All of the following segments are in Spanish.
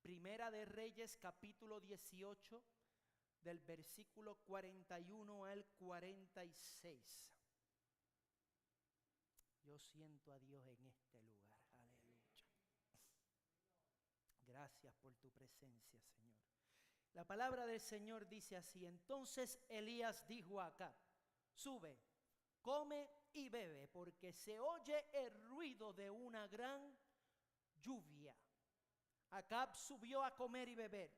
Primera de Reyes, capítulo 18, del versículo 41 al 46. Yo siento a Dios en este lugar, aleluya. Gracias por tu presencia, Señor. La palabra del Señor dice así: entonces Elías dijo a Acab: sube, come y bebe, porque se oye el ruido de una gran lluvia. Acab subió a comer y beber,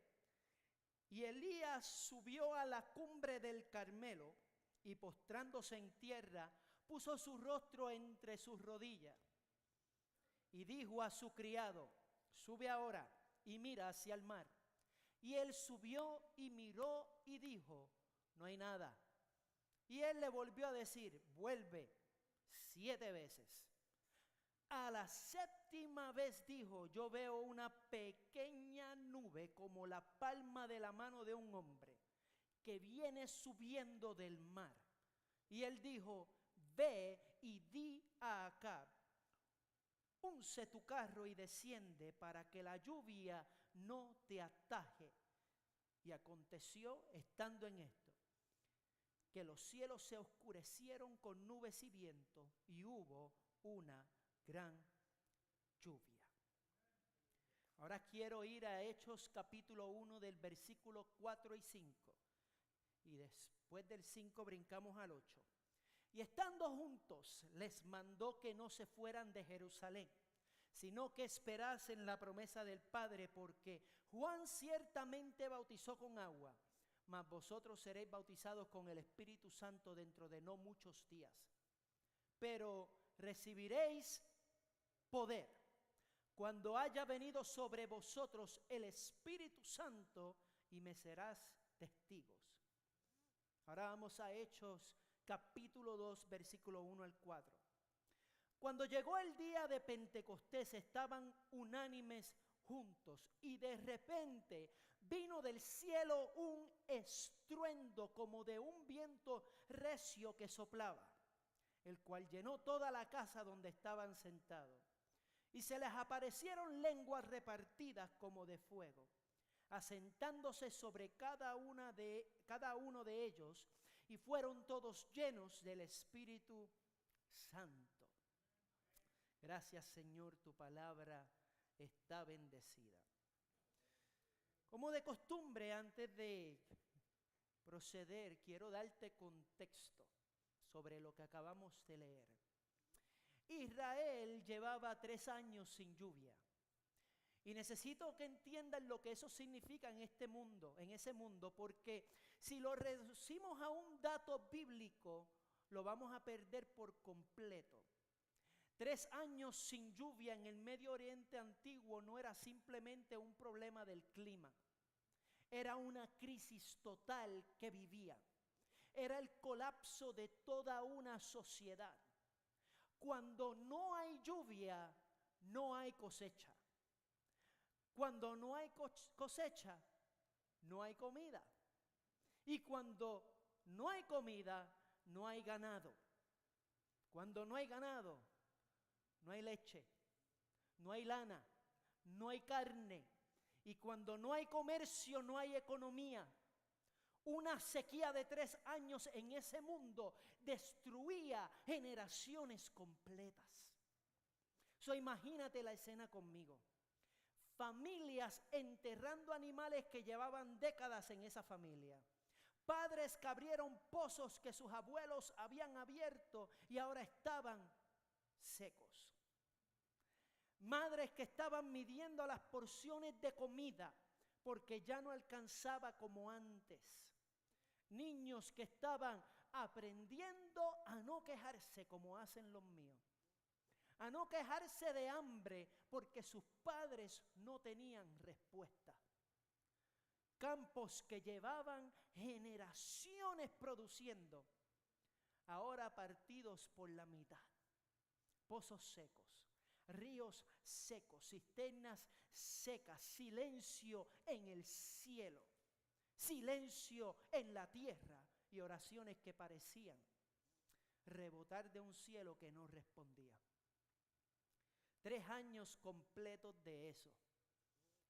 y Elías subió a la cumbre del Carmelo, y postrándose en tierra, puso su rostro entre sus rodillas, y dijo a su criado: sube ahora y mira hacia el mar. Y él subió y miró y dijo: no hay nada. Y él le volvió a decir: vuelve 7 veces. A la 7ª vez dijo: yo veo una pequeña nube como la palma de la mano de un hombre, que viene subiendo del mar. Y él dijo: ve y di a Acab: unce tu carro y desciende, para que la lluvia no te ataje. Y aconteció, estando en esto, que los cielos se oscurecieron con nubes y viento, y hubo una gran lluvia. Ahora quiero ir a Hechos capítulo 1 del versículo 4 y 5. Y después del 5 brincamos al 8. Y estando juntos, les mandó que no se fueran de Jerusalén, sino que esperasen la promesa del Padre, porque Juan ciertamente bautizó con agua, mas vosotros seréis bautizados con el Espíritu Santo dentro de no muchos días. Pero recibiréis poder cuando haya venido sobre vosotros el Espíritu Santo, y me serás testigos. Ahora vamos a Hechos capítulo 2, versículo 1 al 4. Cuando llegó el día de Pentecostés, estaban unánimes juntos, y de repente vino del cielo un estruendo como de un viento recio que soplaba, el cual llenó toda la casa donde estaban sentados. Y se les aparecieron lenguas repartidas como de fuego, asentándose sobre cada uno de ellos, y fueron todos llenos del Espíritu Santo. Gracias, Señor, tu palabra está bendecida. Como de costumbre, antes de proceder, quiero darte contexto sobre lo que acabamos de leer. Israel llevaba 3 años sin lluvia. Y necesito que entiendan lo que eso significa en este mundo, en ese mundo, porque si lo reducimos a un dato bíblico, lo vamos a perder por completo. 3 años sin lluvia en el Medio Oriente antiguo no era simplemente un problema del clima. Era una crisis total que vivía. Era el colapso de toda una sociedad. Cuando no hay lluvia, no hay cosecha. Cuando no hay cosecha, no hay comida. Y cuando no hay comida, no hay ganado. Cuando no hay ganado, no hay leche, no hay lana, no hay carne. Y cuando no hay comercio, no hay economía. Una sequía de 3 años en ese mundo destruía generaciones completas. Imagínate la escena conmigo. Familias enterrando animales que llevaban décadas en esa familia. Padres que abrieron pozos que sus abuelos habían abierto y ahora estaban secos. Madres que estaban midiendo las porciones de comida porque ya no alcanzaba como antes. Niños que estaban aprendiendo a no quejarse como hacen los míos. A no quejarse de hambre porque sus padres no tenían respuesta. Campos que llevaban generaciones produciendo, ahora partidos por la mitad. Pozos secos, ríos secos, cisternas secas, silencio en el cielo, silencio en la tierra, y oraciones que parecían rebotar de un cielo que no respondía. 3 años completos de eso.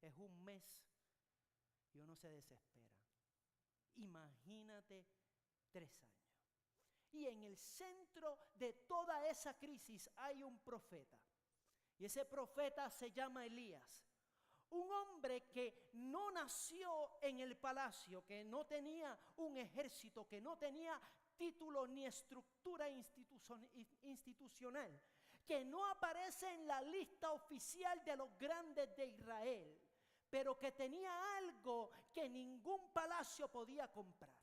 es un mes y uno se desespera. Imagínate 3 años. Y en el centro de toda esa crisis hay un profeta. Y ese profeta se llama Elías. Un hombre que no nació en el palacio, que no tenía un ejército, que no tenía título ni estructura institucional, que no aparece en la lista oficial de los grandes de Israel, pero que tenía algo que ningún palacio podía comprar.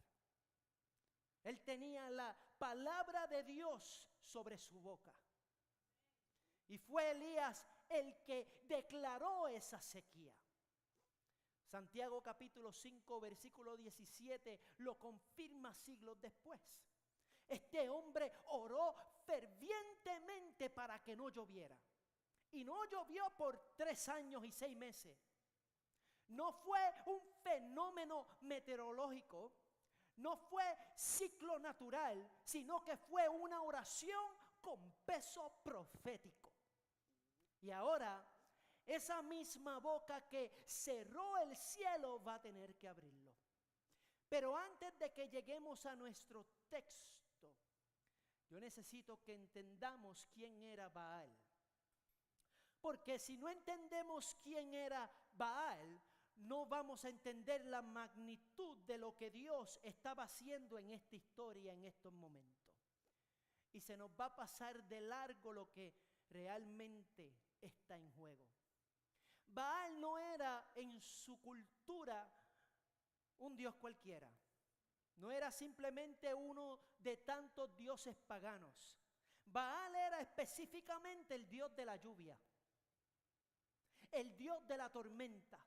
Él tenía la palabra de Dios sobre su boca. Y fue Elías el que declaró esa sequía. Santiago capítulo 5, versículo 17 lo confirma siglos después. Este hombre oró fervientemente para que no lloviera. Y no llovió por 3 años y 6 meses. No fue un fenómeno meteorológico, no fue ciclo natural, sino que fue una oración con peso profético. Y ahora, esa misma boca que cerró el cielo va a tener que abrirlo. Pero antes de que lleguemos a nuestro texto, yo necesito que entendamos quién era Baal. Porque si no entendemos quién era Baal, no vamos a entender la magnitud de lo que Dios estaba haciendo en esta historia, en estos momentos. Y se nos va a pasar de largo lo que realmente está en juego. Baal no era en su cultura un dios cualquiera. No era simplemente uno de tantos dioses paganos. Baal era específicamente el dios de la lluvia, el dios de la tormenta,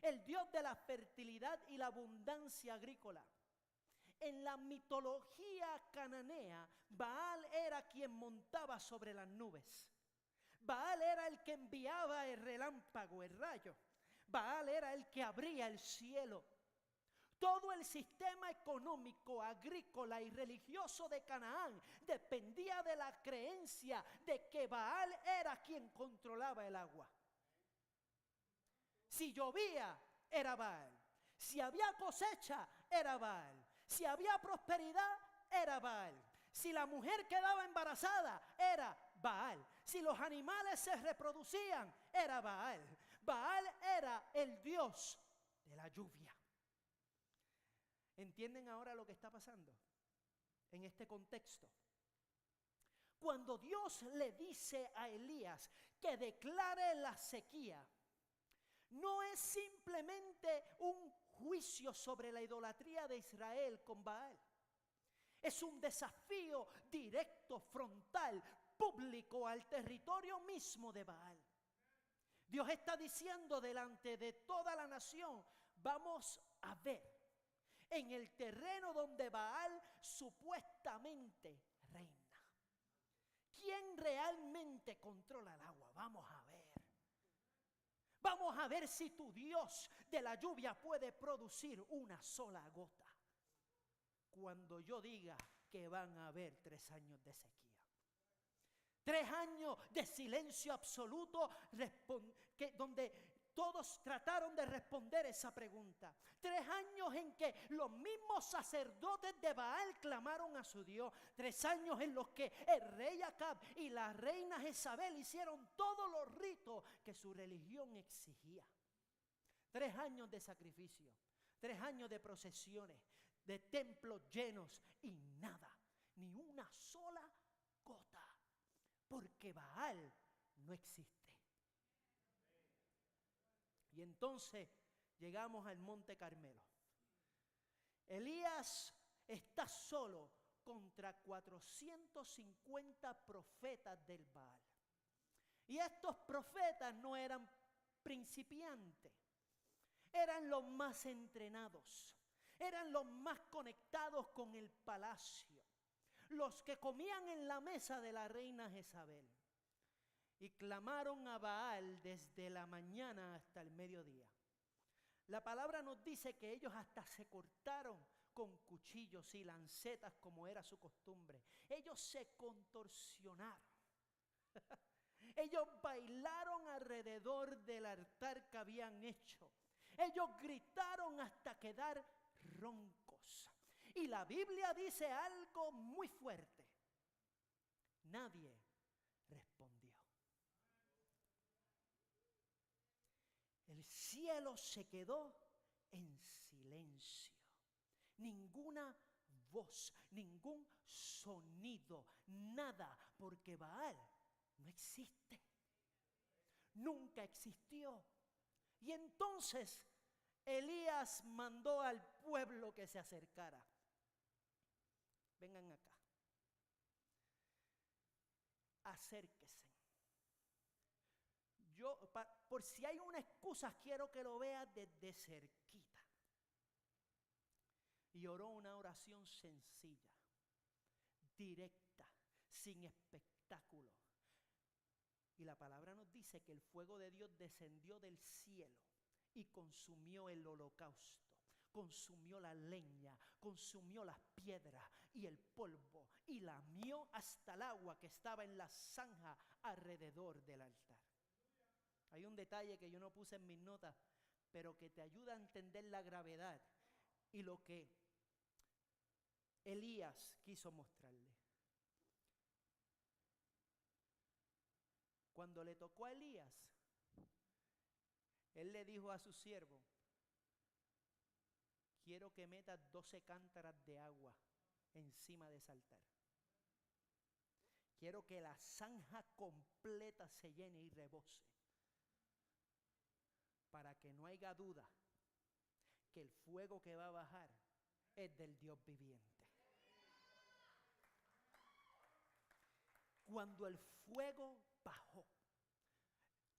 el dios de la fertilidad y la abundancia agrícola. En la mitología cananea, Baal era quien montaba sobre las nubes. Baal era el que enviaba el relámpago, el rayo. Baal era el que abría el cielo. Todo el sistema económico, agrícola y religioso de Canaán dependía de la creencia de que Baal era quien controlaba el agua. Si llovía, era Baal. Si había cosecha, era Baal. Si había prosperidad, era Baal. Si la mujer quedaba embarazada, era Baal. Si los animales se reproducían, era Baal. Baal era el dios de la lluvia. ¿Entienden ahora lo que está pasando en este contexto? Cuando Dios le dice a Elías que declare la sequía, no es simplemente un juicio sobre la idolatría de Israel con Baal. Es un desafío directo, frontal, público al territorio mismo de Baal. Dios está diciendo delante de toda la nación, vamos a ver en el terreno donde Baal supuestamente reina, ¿quién realmente controla el agua? Vamos a ver. Vamos a ver si tu Dios de la lluvia puede producir una sola gota. Cuando yo diga que van a haber 3 años de sequía, 3 años de silencio absoluto, donde todos trataron de responder esa pregunta. 3 años en que los mismos sacerdotes de Baal clamaron a su Dios. 3 años en los que el rey Acab y la reina Jezabel hicieron todos los ritos que su religión exigía. 3 años de sacrificio, 3 años de procesiones, de templos llenos y nada, ni una sola gota, porque Baal no existe. Y entonces llegamos al Monte Carmelo. Elías está solo contra 450 profetas del Baal. Y estos profetas no eran principiantes, eran los más entrenados, eran los más conectados con el palacio, los que comían en la mesa de la reina Jezabel. Y clamaron a Baal desde la mañana hasta el mediodía. La palabra nos dice que ellos hasta se cortaron con cuchillos y lancetas como era su costumbre. Ellos se contorsionaron. Ellos bailaron alrededor del altar que habían hecho. Ellos gritaron hasta quedar roncos. Y la Biblia dice algo muy fuerte. Nadie respondió. El cielo se quedó en silencio. Ninguna voz, ningún sonido, nada, porque Baal no existe. Nunca existió. Y entonces Elías mandó al pueblo que se acercara. Vengan acá. Acérquense. Por si hay una excusa, quiero que lo veas desde cerquita. Y oró una oración sencilla, directa, sin espectáculo. Y la palabra nos dice que el fuego de Dios descendió del cielo y consumió el holocausto, consumió la leña, consumió las piedras y el polvo y lamió hasta el agua que estaba en la zanja alrededor del altar. Hay un detalle que yo no puse en mis notas, pero que te ayuda a entender la gravedad y lo que Elías quiso mostrarle. Cuando le tocó a Elías, él le dijo a su siervo: quiero que metas 12 cántaras de agua encima de ese altar. Quiero que la zanja completa se llene y rebose, para que no haya duda que el fuego que va a bajar es del Dios viviente. Cuando el fuego bajó,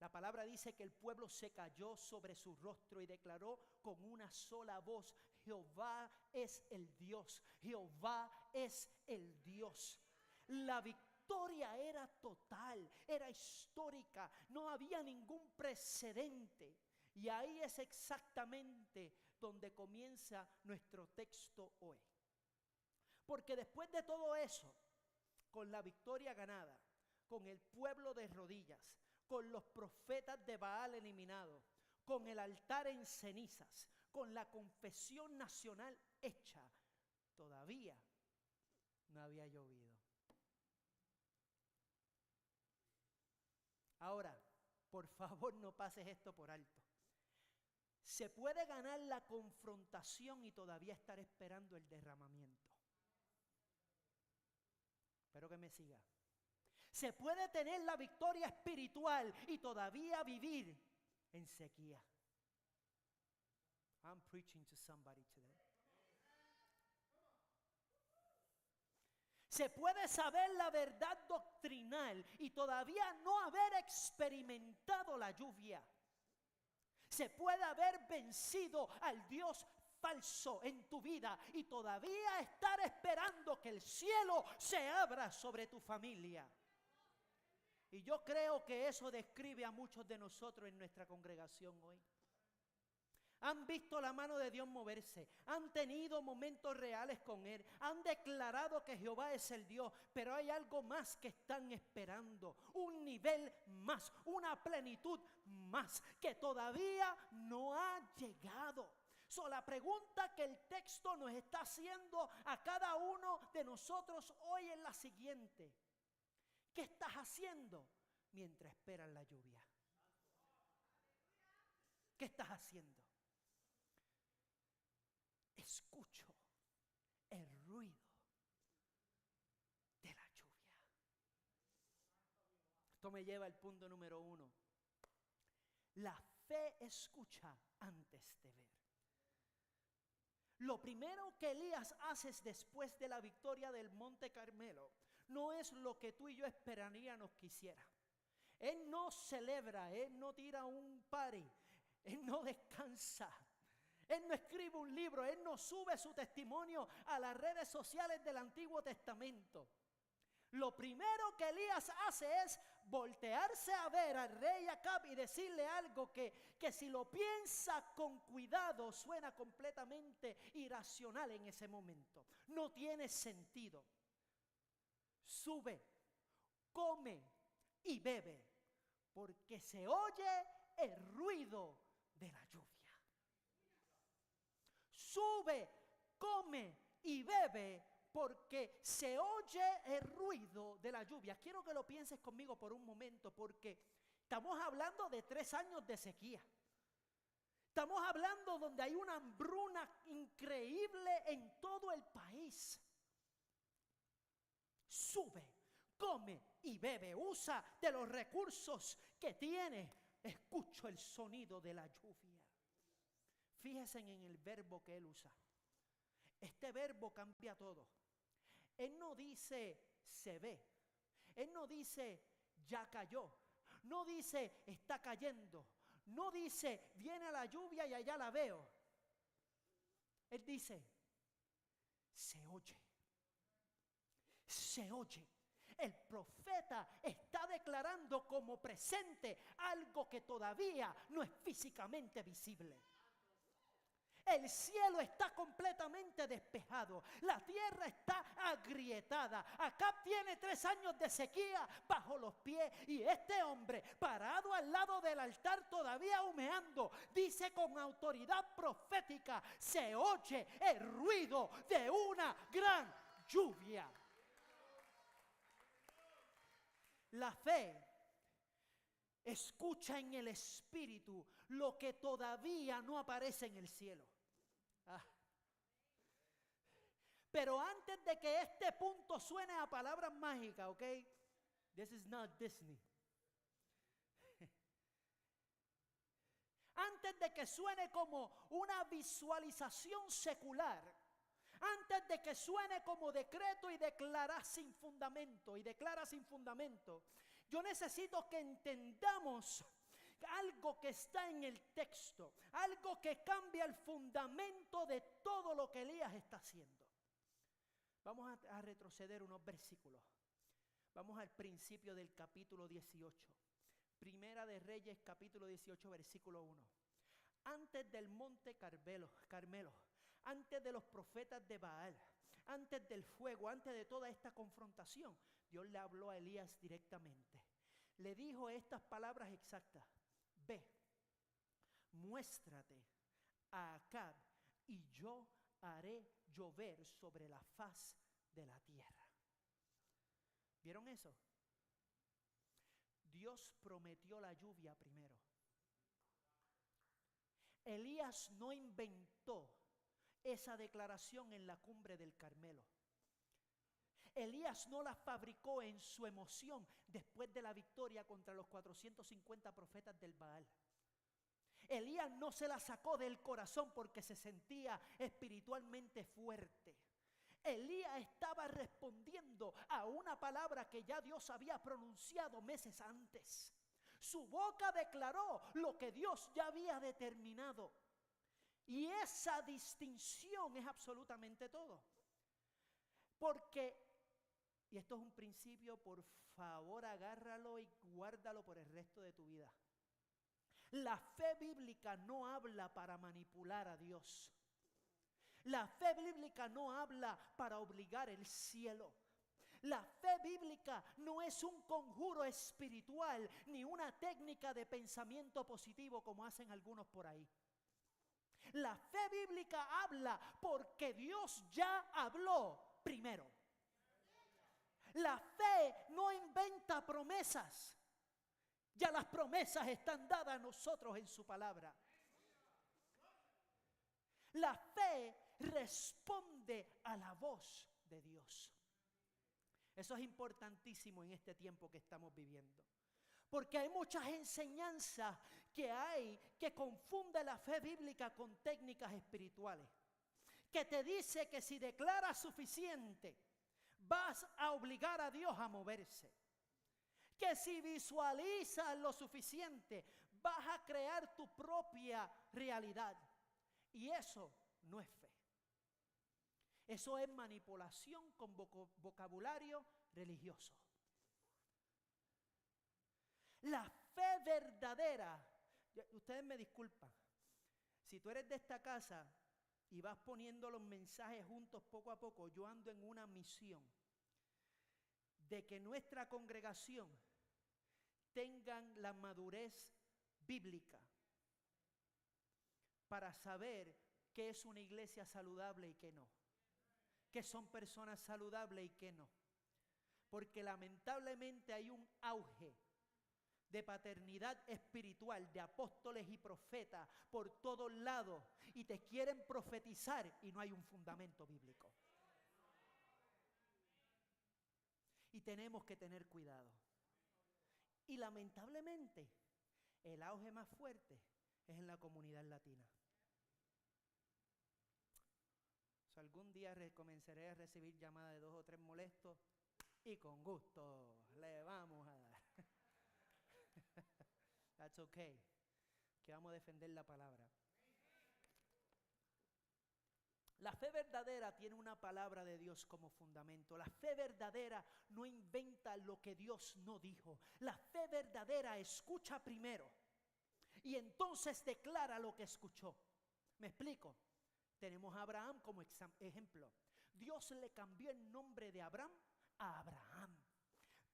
la palabra dice que el pueblo se cayó sobre su rostro y declaró con una sola voz: Jehová es el Dios, Jehová es el Dios. La victoria era total, era histórica, no había ningún precedente. Y ahí es exactamente donde comienza nuestro texto hoy. Porque después de todo eso, con la victoria ganada, con el pueblo de rodillas, con los profetas de Baal eliminados, con el altar en cenizas, con la confesión nacional hecha, todavía no había llovido. Ahora, por favor, no pases esto por alto. Se puede ganar la confrontación y todavía estar esperando el derramamiento. Espero que me siga. Se puede tener la victoria espiritual y todavía vivir en sequía. I'm preaching to somebody today. Se puede saber la verdad doctrinal y todavía no haber experimentado la lluvia. Se puede haber vencido al Dios falso en tu vida y todavía estar esperando que el cielo se abra sobre tu familia. Y yo creo que eso describe a muchos de nosotros en nuestra congregación hoy. Han visto la mano de Dios moverse, han tenido momentos reales con Él, han declarado que Jehová es el Dios, pero hay algo más que están esperando, un nivel más, una plenitud más, que todavía no ha llegado. La pregunta que el texto nos está haciendo a cada uno de nosotros hoy es la siguiente: ¿qué estás haciendo mientras esperas la lluvia? ¿Qué estás haciendo? Escucho el ruido de la lluvia. Esto me lleva al punto número 1. La fe escucha antes de ver. Lo primero que Elías hace después de la victoria del Monte Carmelo no es lo que tú y yo esperaríamos que hiciera. Él no celebra, él no tira un party, él no descansa. Él no escribe un libro, él no sube su testimonio a las redes sociales del Antiguo Testamento. Lo primero que Elías hace es voltearse a ver al rey Acab y decirle algo que si lo piensa con cuidado suena completamente irracional en ese momento. No tiene sentido. Sube, come y bebe, porque se oye el ruido de la lluvia. Sube, come y bebe, porque se oye el ruido de la lluvia. Quiero que lo pienses conmigo por un momento, porque estamos hablando de 3 años de sequía. Estamos hablando donde hay una hambruna increíble en todo el país. Sube, come y bebe, usa de los recursos que tiene. Escucho el sonido de la lluvia. Fíjense en el verbo que él usa. Este verbo cambia todo. Él no dice se ve. Él no dice ya cayó. No dice está cayendo. No dice viene la lluvia y allá la veo. Él dice se oye. Se oye. El profeta está declarando como presente algo que todavía no es físicamente visible. El cielo está completamente despejado. La tierra está agrietada. Acab tiene 3 años de sequía bajo los pies. Y este hombre, parado al lado del altar, todavía humeando, dice con autoridad profética: se oye el ruido de una gran lluvia. La fe escucha en el espíritu lo que todavía no aparece en el cielo. Pero antes de que este punto suene a palabras mágicas, ¿ok? This is not Disney. Antes de que suene como una visualización secular, antes de que suene como decreto y declara sin fundamento, yo necesito que entendamos algo que está en el texto, algo que cambia el fundamento de todo lo que Elías está haciendo. Vamos a retroceder unos versículos. Vamos al principio del capítulo 18. Primera de Reyes, capítulo 18, versículo 1. Antes del monte Carmelo, antes de los profetas de Baal, antes del fuego, antes de toda esta confrontación, Dios le habló a Elías directamente. Le dijo estas palabras exactas: ve, muéstrate a Acab y yo haré llover sobre la faz de la tierra. ¿Vieron eso? Dios prometió la lluvia primero. Elías no inventó esa declaración en la cumbre del Carmelo. Elías no la fabricó en su emoción después de la victoria contra los 450 profetas del Baal. Elías no se la sacó del corazón porque se sentía espiritualmente fuerte. Elías estaba respondiendo a una palabra que ya Dios había pronunciado meses antes. Su boca declaró lo que Dios ya había determinado. Y esa distinción es absolutamente todo. Porque, y esto es un principio, por favor agárralo y guárdalo por el resto de tu vida. La fe bíblica no habla para manipular a Dios. La fe bíblica no habla para obligar el cielo. La fe bíblica no es un conjuro espiritual ni una técnica de pensamiento positivo como hacen algunos por ahí. La fe bíblica habla porque Dios ya habló primero. La fe no inventa promesas. Ya las promesas están dadas a nosotros en su palabra. La fe responde a la voz de Dios. Eso es importantísimo en este tiempo que estamos viviendo. Porque hay muchas enseñanzas que confunden la fe bíblica con técnicas espirituales. Que te dice que si declaras suficiente, vas a obligar a Dios a moverse. Que si visualizas lo suficiente, vas a crear tu propia realidad. Y eso no es fe. Eso es manipulación con vocabulario religioso. La fe verdadera, ustedes me disculpan, si tú eres de esta casa y vas poniendo los mensajes juntos poco a poco, yo ando en una misión de que nuestra congregación tengan la madurez bíblica para saber qué es una iglesia saludable y qué no, qué son personas saludables y qué no. Porque lamentablemente hay un auge de paternidad espiritual, de apóstoles y profetas por todos lados, y te quieren profetizar y no hay un fundamento bíblico. Y tenemos que tener cuidado. Y lamentablemente, el auge más fuerte es en la comunidad latina. O sea, algún día comenzaré a recibir llamadas de 2 o 3 molestos y con gusto le vamos a dar. That's okay. Que vamos a defender la palabra. La fe verdadera tiene una palabra de Dios como fundamento. La fe verdadera no inventa lo que Dios no dijo. La fe verdadera escucha primero y entonces declara lo que escuchó. ¿Me explico? Tenemos a Abraham como ejemplo. Dios le cambió el nombre de Abraham a Abraham,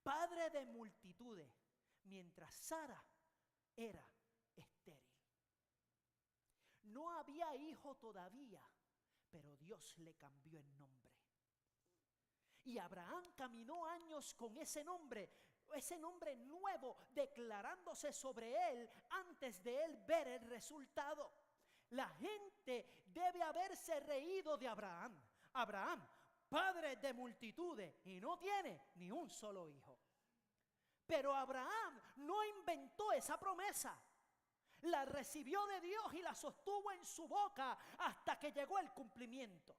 padre de multitudes, mientras Sara era estéril. No había hijo todavía, pero Dios le cambió el nombre. Y Abraham caminó años con ese nombre nuevo, declarándose sobre él antes de él ver el resultado. La gente debe haberse reído de Abraham. Abraham, padre de multitudes, y no tiene ni un solo hijo. Pero Abraham no inventó esa promesa. La recibió de Dios y la sostuvo en su boca hasta que llegó el cumplimiento.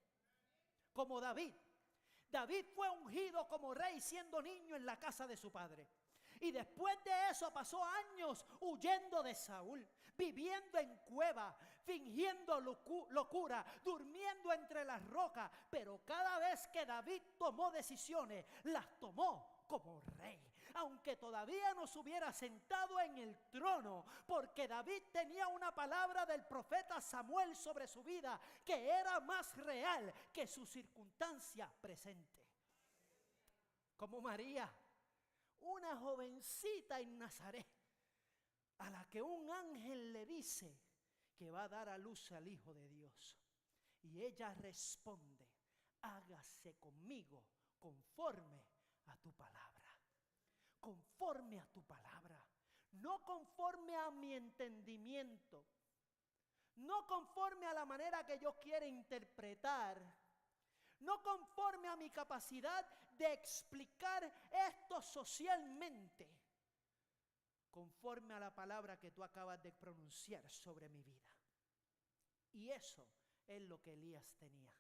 Como David. David fue ungido como rey siendo niño en la casa de su padre. Y después de eso pasó años huyendo de Saúl, viviendo en cuevas, fingiendo locura, durmiendo entre las rocas. Pero cada vez que David tomó decisiones, las tomó como rey. Aunque todavía no se hubiera sentado en el trono, porque David tenía una palabra del profeta Samuel sobre su vida que era más real que su circunstancia presente. Como María, una jovencita en Nazaret, a la que un ángel le dice que va a dar a luz al Hijo de Dios. Y ella responde: hágase conmigo conforme a tu palabra. Conforme a tu palabra, no conforme a mi entendimiento, no conforme a la manera que yo quiera interpretar, no conforme a mi capacidad de explicar esto socialmente, conforme a la palabra que tú acabas de pronunciar sobre mi vida. Y eso es lo que Elías tenía.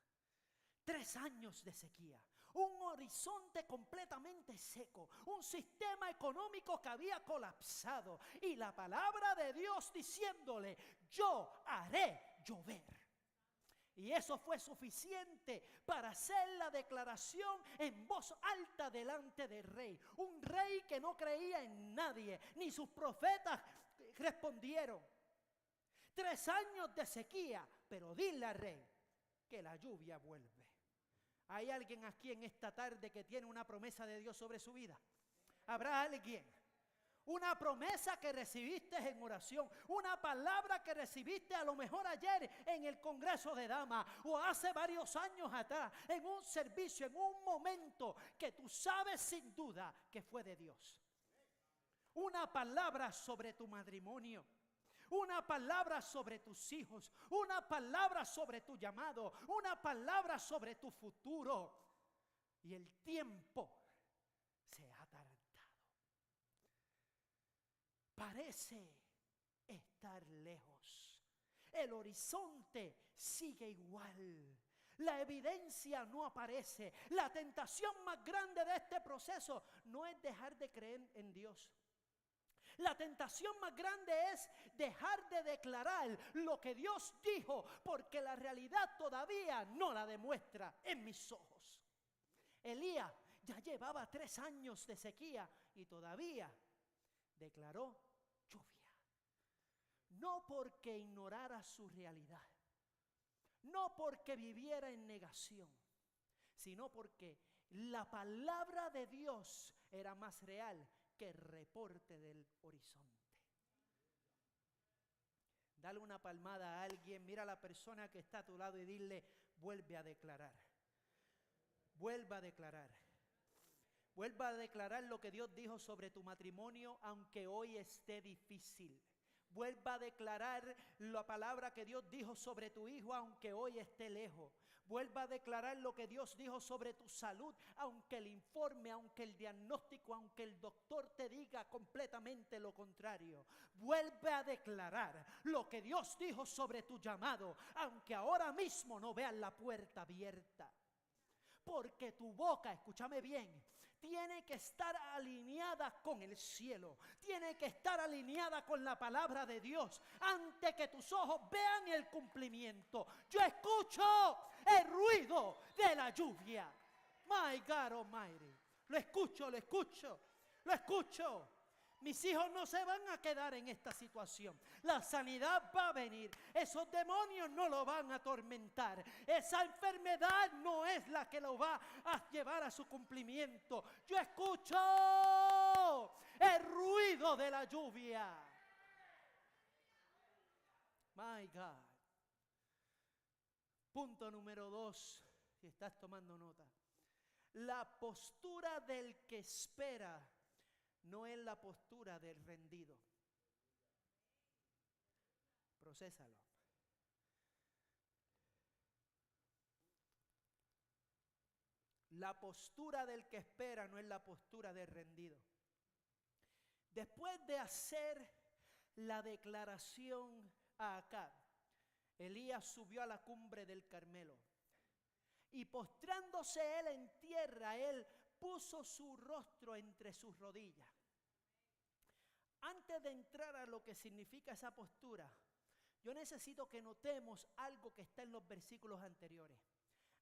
3 años de sequía, un horizonte completamente seco, un sistema económico que había colapsado y la palabra de Dios diciéndole: yo haré llover. Y eso fue suficiente para hacer la declaración en voz alta delante del rey. Un rey que no creía en nadie, ni sus profetas respondieron. 3 años de sequía, pero dile al rey que la lluvia vuelve. ¿Hay alguien aquí en esta tarde que tiene una promesa de Dios sobre su vida? ¿Habrá alguien? Una promesa que recibiste en oración, una palabra que recibiste a lo mejor ayer en el Congreso de Damas o hace varios años atrás, en un servicio, en un momento que tú sabes sin duda que fue de Dios. Una palabra sobre tu matrimonio. Una palabra sobre tus hijos, una palabra sobre tu llamado, una palabra sobre tu futuro. Y el tiempo se ha tardado. Parece estar lejos. El horizonte sigue igual. La evidencia no aparece. La tentación más grande de este proceso no es dejar de creer en Dios. La tentación más grande es dejar de declarar lo que Dios dijo, porque la realidad todavía no la demuestra en mis ojos. Elías ya llevaba 3 años de sequía y todavía declaró lluvia. No porque ignorara su realidad, no porque viviera en negación, sino porque la palabra de Dios era más real que reporte del horizonte. Dale una palmada a alguien, mira a la persona que está a tu lado y dile, vuelve a declarar. Vuelva a declarar. Vuelva a declarar lo que Dios dijo sobre tu matrimonio, aunque hoy esté difícil. Vuelva a declarar la palabra que Dios dijo sobre tu hijo, aunque hoy esté lejos. Vuelva a declarar lo que Dios dijo sobre tu salud, aunque el informe, aunque el diagnóstico, aunque el doctor te diga completamente lo contrario. Vuelve a declarar lo que Dios dijo sobre tu llamado, aunque ahora mismo no veas la puerta abierta. Porque tu boca, escúchame bien, tiene que estar alineada con el cielo. Tiene que estar alineada con la palabra de Dios. Antes que tus ojos vean el cumplimiento. Yo escucho el ruido de la lluvia. My God Almighty. Lo escucho, lo escucho, lo escucho. Mis hijos no se van a quedar en esta situación. La sanidad va a venir. Esos demonios no lo van a atormentar. Esa enfermedad no es la que lo va a llevar a su cumplimiento. Yo escucho el ruido de la lluvia. My God. Punto número 2, si estás tomando nota. La postura del que espera no es la postura del rendido. Procésalo. La postura del que espera no es la postura del rendido. Después de hacer la declaración a Acab, Elías subió a la cumbre del Carmelo. Y postrándose él en tierra, él puso su rostro entre sus rodillas. Antes de entrar a lo que significa esa postura, yo necesito que notemos algo que está en los versículos anteriores.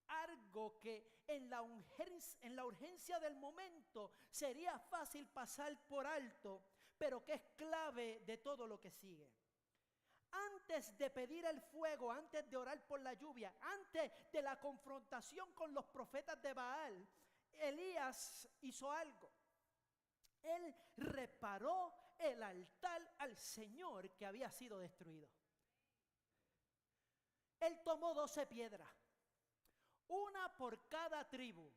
Algo que en la urgencia del momento sería fácil pasar por alto, pero que es clave de todo lo que sigue. Antes de pedir el fuego, antes de orar por la lluvia, antes de la confrontación con los profetas de Baal, Elías hizo algo. Él reparó el altar al Señor que había sido destruido. Él tomó 12 piedras, una por cada tribu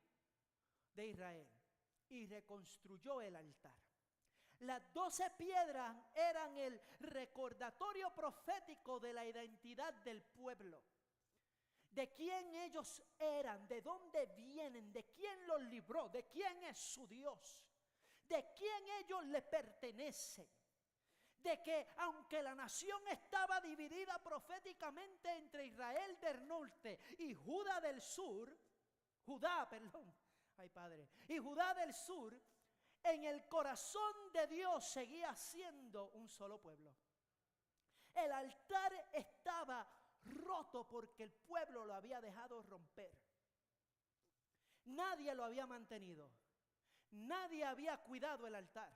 de Israel, y reconstruyó el altar. Las 12 piedras eran el recordatorio profético de la identidad del pueblo, de quién ellos eran, de dónde vienen, de quién los libró, de quién es su Dios, de quién ellos le pertenecen, de que aunque la nación estaba dividida proféticamente entre Israel del norte y Judá del sur, y Judá del sur, en el corazón de Dios seguía siendo un solo pueblo. El altar estaba roto porque el pueblo lo había dejado romper. Nadie lo había mantenido. Nadie había cuidado el altar.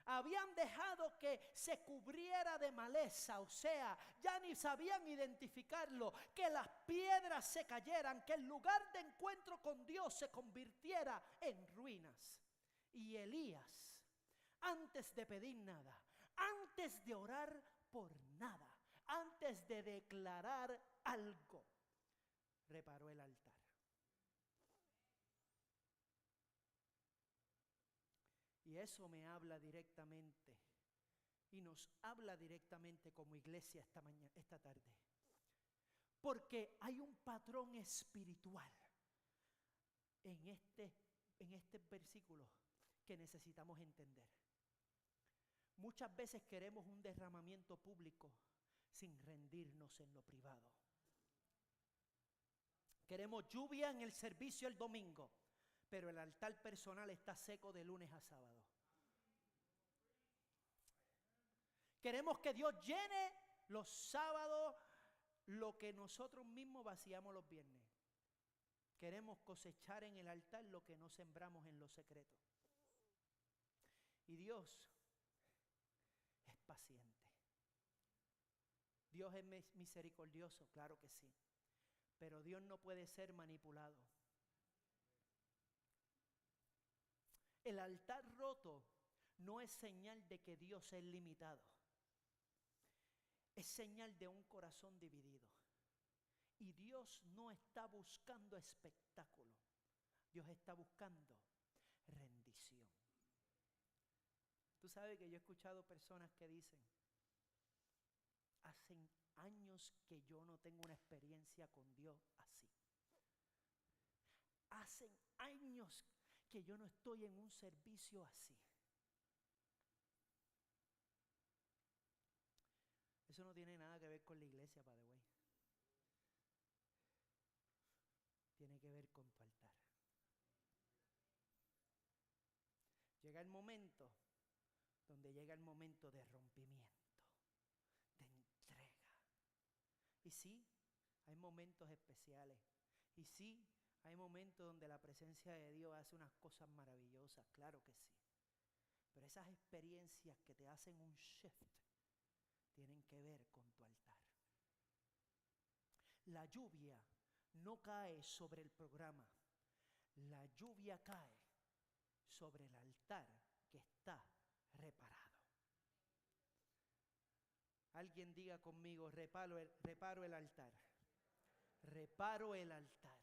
Habían dejado que se cubriera de maleza, o sea, ya ni sabían identificarlo, que las piedras se cayeran, que el lugar de encuentro con Dios se convirtiera en ruinas. Y Elías, antes de pedir nada, antes de orar por nada, antes de declarar algo, reparó el altar. Y eso me habla directamente y nos habla directamente como iglesia esta tarde. Porque hay un patrón espiritual en este versículo que necesitamos entender. Muchas veces queremos un derramamiento público sin rendirnos en lo privado. Queremos lluvia en el servicio el domingo, pero el altar personal está seco de lunes a sábado. Queremos que Dios llene los sábados lo que nosotros mismos vaciamos los viernes. Queremos cosechar en el altar lo que no sembramos en lo secreto. Y Dios es paciente. Dios es misericordioso, claro que sí. Pero Dios no puede ser manipulado. El altar roto no es señal de que Dios es limitado. Es señal de un corazón dividido. Y Dios no está buscando espectáculo. Dios está buscando rendición. Tú sabes que yo he escuchado personas que dicen, hacen años que yo no tengo una experiencia con Dios así. Hacen años que yo no estoy en un servicio así. Eso no tiene nada que ver con la iglesia, by the way. Tiene que ver con tu altar. Llega el momento donde llega el momento de rompimiento, de entrega. Y sí, hay momentos especiales. Y sí, hay momentos donde la presencia de Dios hace unas cosas maravillosas, claro que sí. Pero esas experiencias que te hacen un shift tienen que ver con tu altar. La lluvia no cae sobre el programa. La lluvia cae sobre el altar que está reparado. Alguien diga conmigo, reparo el altar. Reparo el altar.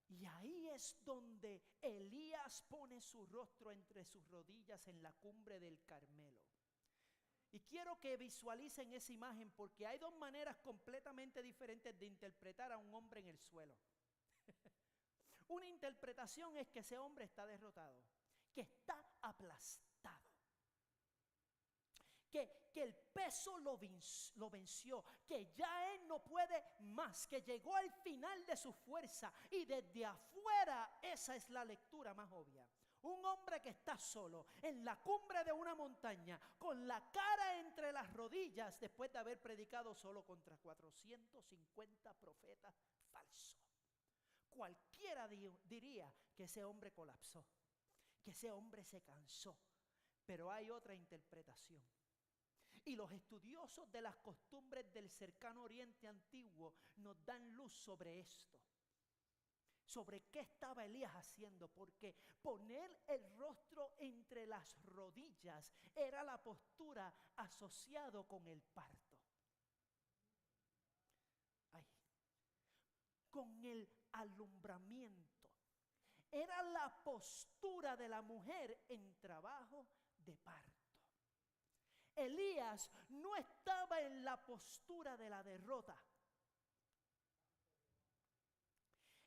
Y ahí es donde Elías pone su rostro entre sus rodillas en la cumbre del Carmelo. Y quiero que visualicen esa imagen porque hay dos maneras completamente diferentes de interpretar a un hombre en el suelo. Una interpretación es que ese hombre está derrotado, que está aplastado, que el peso lo venció, que ya él no puede más, que llegó al final de su fuerza y desde afuera esa es la lectura más obvia. Un hombre que está solo en la cumbre de una montaña con la cara entre las rodillas después de haber predicado solo contra 450 profetas falsos. Cualquiera diría que ese hombre colapsó, que ese hombre se cansó, pero hay otra interpretación. Y los estudiosos de las costumbres del cercano Oriente Antiguo nos dan luz sobre esto. Sobre qué estaba Elías haciendo, porque poner el rostro entre las rodillas era la postura asociada con el parto. Ay, con el alumbramiento. Era la postura de la mujer en trabajo de parto. Elías no estaba en la postura de la derrota.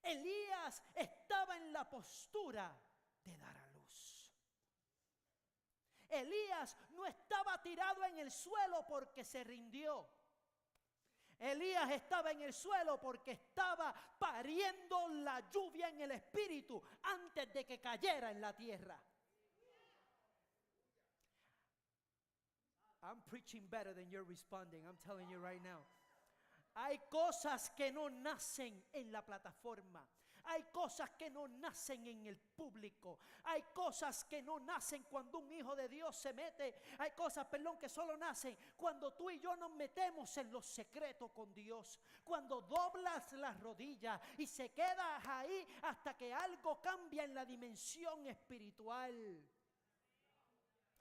Elías estaba en la postura de dar a luz. Elías no estaba tirado en el suelo porque se rindió. Elías estaba en el suelo porque estaba pariendo la lluvia en el espíritu antes de que cayera en la tierra. I'm preaching better than you're responding. I'm telling you right now. Hay cosas que no nacen en la plataforma. Hay cosas que no nacen en el público. Hay cosas que no nacen cuando un hijo de Dios se mete. Hay cosas, que solo nacen cuando tú y yo nos metemos en los secretos con Dios. Cuando doblas las rodillas y se quedas ahí hasta que algo cambia en la dimensión espiritual.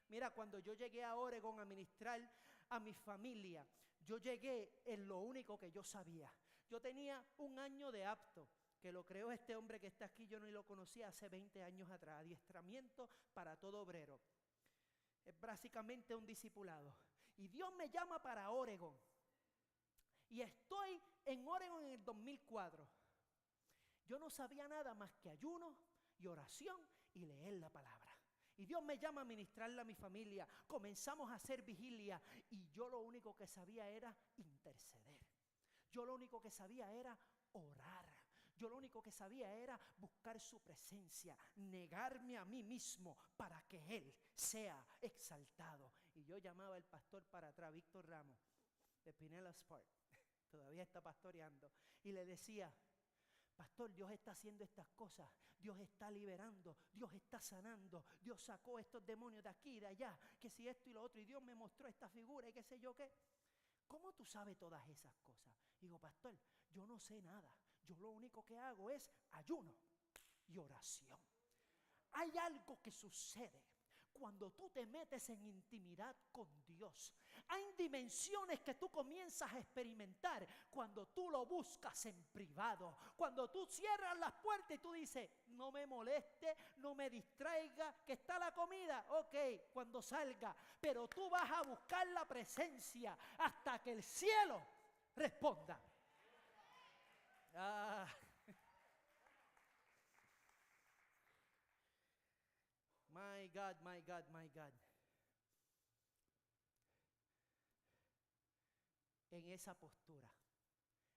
Mira, cuando yo llegué a Oregon a ministrar a mi familia, yo llegué en lo único que yo sabía. Yo tenía un año de apto, que lo creó este hombre que está aquí, yo no lo conocía hace 20 años atrás. Adiestramiento para todo obrero. Es básicamente un discipulado. Y Dios me llama para Oregon. Y estoy en Oregon en el 2004. Yo no sabía nada más que ayuno y oración y leer la palabra. Y Dios me llama a ministrarle a mi familia. Comenzamos a hacer vigilia y yo lo único que sabía era interceder. Yo lo único que sabía era orar. Yo lo único que sabía era buscar su presencia, negarme a mí mismo para que Él sea exaltado. Y yo llamaba al pastor para atrás, Víctor Ramos, de Pinellas Park, todavía está pastoreando, y le decía: pastor, Dios está haciendo estas cosas, Dios está liberando, Dios está sanando, Dios sacó estos demonios de aquí y de allá, que si esto y lo otro, y Dios me mostró esta figura y qué sé yo qué. ¿Cómo tú sabes todas esas cosas? Digo, pastor, yo no sé nada, yo lo único que hago es ayuno y oración. Hay algo que sucede Cuando tú te metes en intimidad con Dios, hay dimensiones que tú comienzas a experimentar cuando tú lo buscas en privado. Cuando tú cierras las puertas y tú dices, no me moleste, no me distraiga, que está la comida, ok, cuando salga. Pero tú vas a buscar la presencia hasta que el cielo responda. My God, my God, my God. En esa postura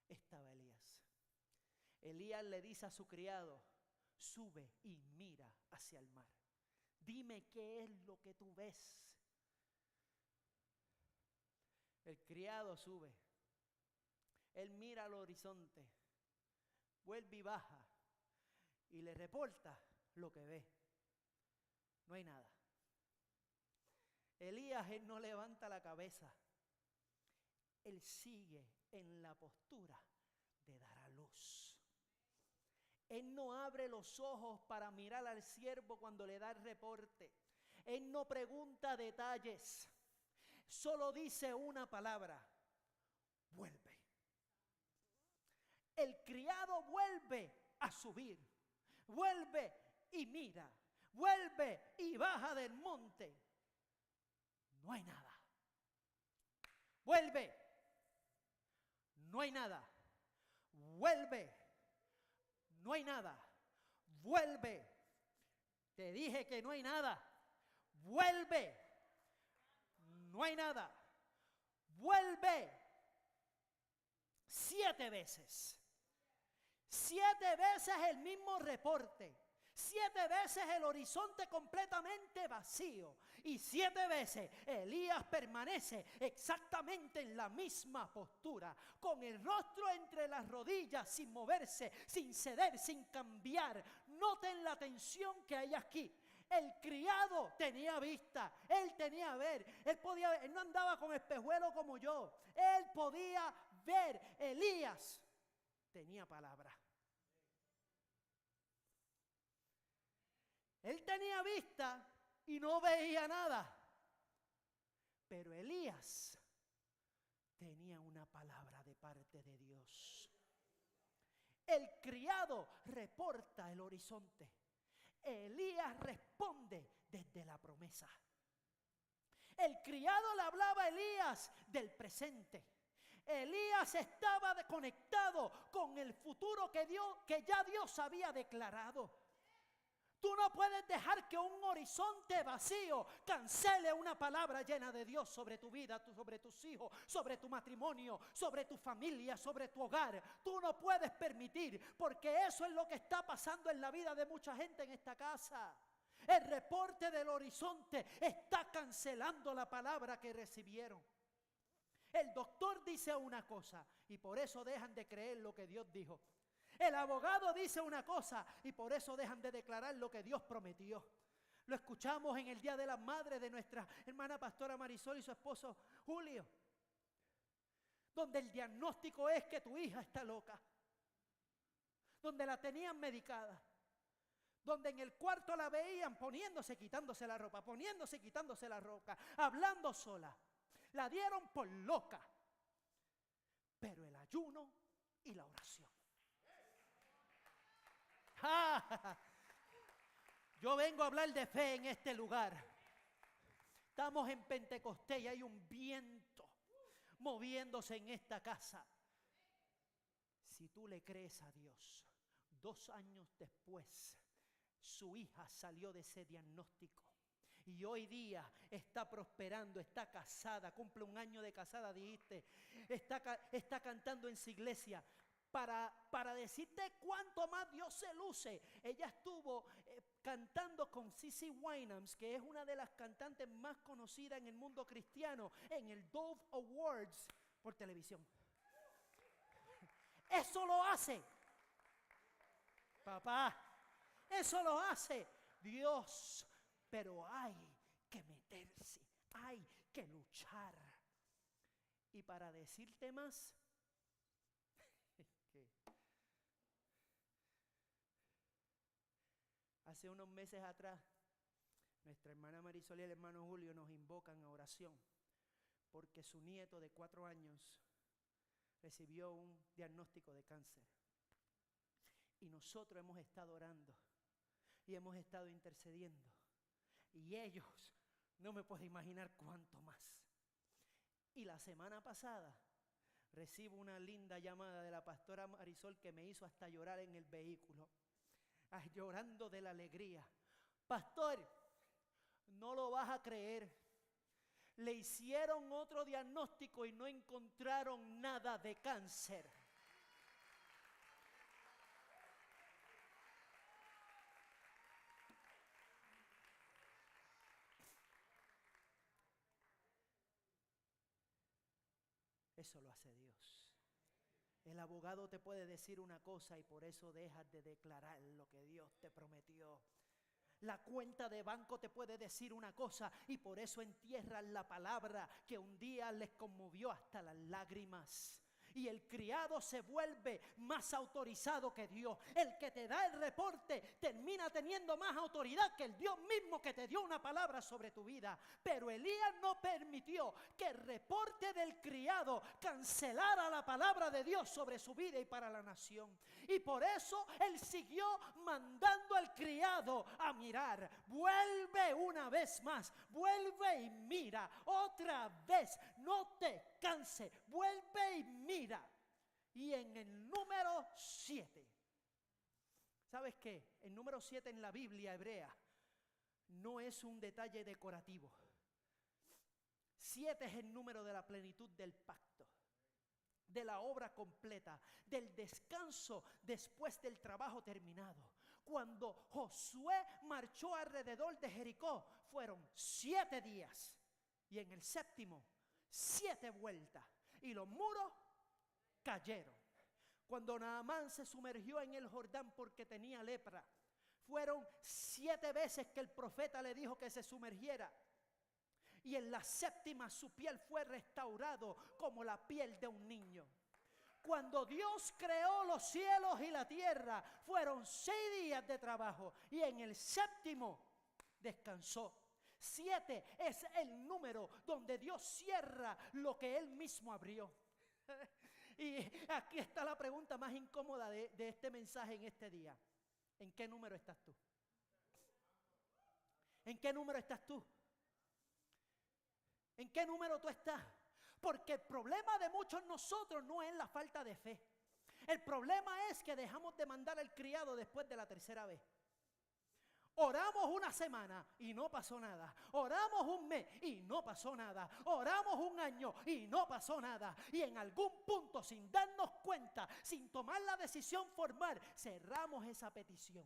estaba Elías. Elías le dice a su criado, sube y mira hacia el mar. Dime qué es lo que tú ves. El criado sube. Él mira al horizonte, vuelve y baja y le reporta lo que ve. No hay nada. Elías, él no levanta la cabeza. Él sigue en la postura de dar a luz. Él no abre los ojos para mirar al siervo cuando le da el reporte. Él no pregunta detalles. Solo dice una palabra: vuelve. El criado vuelve a subir. Vuelve y mira. Vuelve y baja del monte. No hay nada. Vuelve. No hay nada. Vuelve. No hay nada. Vuelve. Te dije que no hay nada. Vuelve. No hay nada. Vuelve. 7 veces. 7 veces el mismo reporte. 7 veces el horizonte completamente vacío. Y 7 veces Elías permanece exactamente en la misma postura, con el rostro entre las rodillas, sin moverse, sin ceder, sin cambiar. Noten la tensión que hay aquí. El criado tenía vista, él tenía ver, él no andaba con espejuelo como yo, él podía ver. Elías tenía palabra. Él tenía vista y no veía nada. Pero Elías tenía una palabra de parte de Dios. El criado reporta el horizonte. Elías responde desde la promesa. El criado le hablaba a Elías del presente. Elías estaba conectado con el futuro que ya Dios había declarado. Tú no puedes dejar que un horizonte vacío cancele una palabra llena de Dios sobre tu vida, sobre tus hijos, sobre tu matrimonio, sobre tu familia, sobre tu hogar. Tú no puedes permitir, porque eso es lo que está pasando en la vida de mucha gente en esta casa. El reporte del horizonte está cancelando la palabra que recibieron. El doctor dice una cosa y por eso dejan de creer lo que Dios dijo. El abogado dice una cosa y por eso dejan de declarar lo que Dios prometió. Lo escuchamos en el Día de las Madres de nuestra hermana pastora Marisol y su esposo Julio, donde el diagnóstico es que tu hija está loca, donde la tenían medicada, donde en el cuarto la veían poniéndose, quitándose la ropa, poniéndose, quitándose la ropa, hablando sola. La dieron por loca, pero el ayuno y la oración. Yo vengo a hablar de fe en este lugar. Estamos en Pentecostés y hay un viento moviéndose en esta casa. Si tú le crees a Dios, 2 años después, su hija salió de ese diagnóstico. Y hoy día está prosperando, está casada, cumple 1 año de casada, dijiste. Está cantando en su iglesia. Para decirte cuánto más Dios se luce. Ella estuvo cantando con CeCe Winans, que es una de las cantantes más conocidas en el mundo cristiano, en el Dove Awards por televisión. Eso lo hace, papá, eso lo hace Dios. Pero hay que meterse, hay que luchar. Y para decirte más, hace unos meses atrás Nuestra hermana Marisol y el hermano Julio nos invocan a oración porque su nieto de 4 años recibió un diagnóstico de cáncer. Y nosotros hemos estado orando y hemos estado intercediendo. Y ellos, no me puedo imaginar cuánto más. Y la semana pasada recibo una linda llamada de la pastora Marisol que me hizo hasta llorar en el vehículo, llorando de la alegría. Pastor, no lo vas a creer. Le hicieron otro diagnóstico y no encontraron nada de cáncer. Eso lo hace Dios. El abogado te puede decir una cosa y por eso dejas de declarar lo que Dios te prometió. La cuenta de banco te puede decir una cosa y por eso entierras la palabra que un día les conmovió hasta las lágrimas. Y el criado se vuelve más autorizado que Dios. El que te da el reporte termina teniendo más autoridad que el Dios mismo que te dio una palabra sobre tu vida. Pero Elías no permitió que el reporte del criado cancelara la palabra de Dios sobre su vida y para la nación. Y por eso él siguió mandando al criado a mirar. Vuelve una vez más, vuelve y mira otra vez, no te canses, vuelve y mira. Y en el número 7, ¿sabes qué? El número 7 en la Biblia hebrea no es un detalle decorativo. 7 es el número de la plenitud del pacto, de la obra completa, del descanso después del trabajo terminado. Cuando Josué marchó alrededor de Jericó, fueron 7 días. Y en el séptimo, 7 vueltas. Y los muros cayeron. Cuando Naamán se sumergió en el Jordán porque tenía lepra, fueron 7 veces que el profeta le dijo que se sumergiera. Y en la séptima su piel fue restaurado como la piel de un niño. Cuando Dios creó los cielos y la tierra, fueron 6 días de trabajo y en el séptimo descansó. 7 es el número donde Dios cierra lo que Él mismo abrió. Y aquí está la pregunta más incómoda de este mensaje en este día. ¿En qué número estás tú? ¿En qué número estás tú? ¿En qué número tú estás? Porque el problema de muchos nosotros no es la falta de fe. El problema es que dejamos de mandar al criado después de la 3.ª vez. Oramos una semana y no pasó nada. Oramos un mes y no pasó nada. Oramos un año y no pasó nada. Y en algún punto, sin darnos cuenta, sin tomar la decisión formal, cerramos esa petición.